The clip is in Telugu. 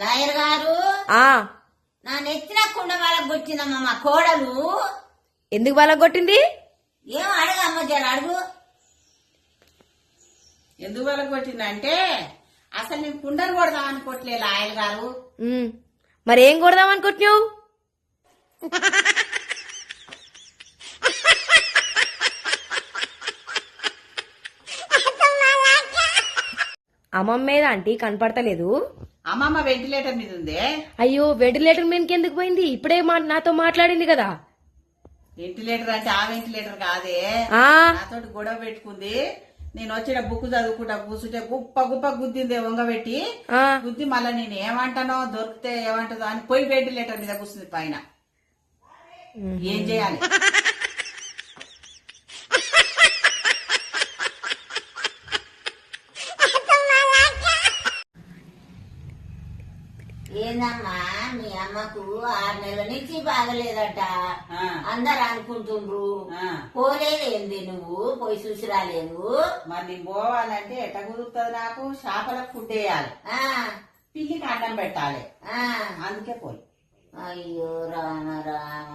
లాయర్ గారు నా నెత్తిన కుండ వాళ్ళకు కొట్టిందమ్మా మా కోడలు. ఎందుకు వాళ్ళకు కొట్టింది? ఏం అడగమ్మ జర అడుగు. ఎందుకు వాళ్ళకు కొట్టిందంటే అసలు నేను కుండలు కొడదాం అనుకోవట్లే లాయర్ గారు. మరి ఏం కొడదాం అనుకుంటున్నావు? అమ్మమ్మ మీద ఆంటీ కనపడతలేదు. అమ్మమ్మ వెంటిలేటర్ మీద ఉందే. అయ్యో వెంటిలేటర్ మీదకి ఎందుకు పోయింది? ఇప్పుడే నాతో మాట్లాడింది కదా. వెంటిలేటర్ అంటే ఆ వెంటిలేటర్ కాదే, నాతో గొడవ పెట్టుకుంది. నేను వచ్చిన బుక్ చదువుకుంటా కూర్చుంటే గుప్ప గుప్ప గుద్దిందే వంగబెట్టి గుద్ది. మళ్ళీ నేను ఏమంటానో దొరికితే ఏమంటుందో అని పోయి వెంటిలేటర్ మీద కూర్చుంది పైన. ఏం చేయాలి? ఏందమ్మా మీ అమ్మకు 6 నెలల నుంచి బాగలేదట అందరు అనుకుంటుండ్రు. పోలేదేంది నువ్వు? పోయి చూసి రాలేవు. మరి నేను పోవాలంటే ఎట్ట కుదురుతుంది? నాకు చేపలకు ఫుడ్ వేయాలి, పిల్లికి అన్నం పెట్టాలి, అందుకే పోయి. అయ్యో రామ రామ.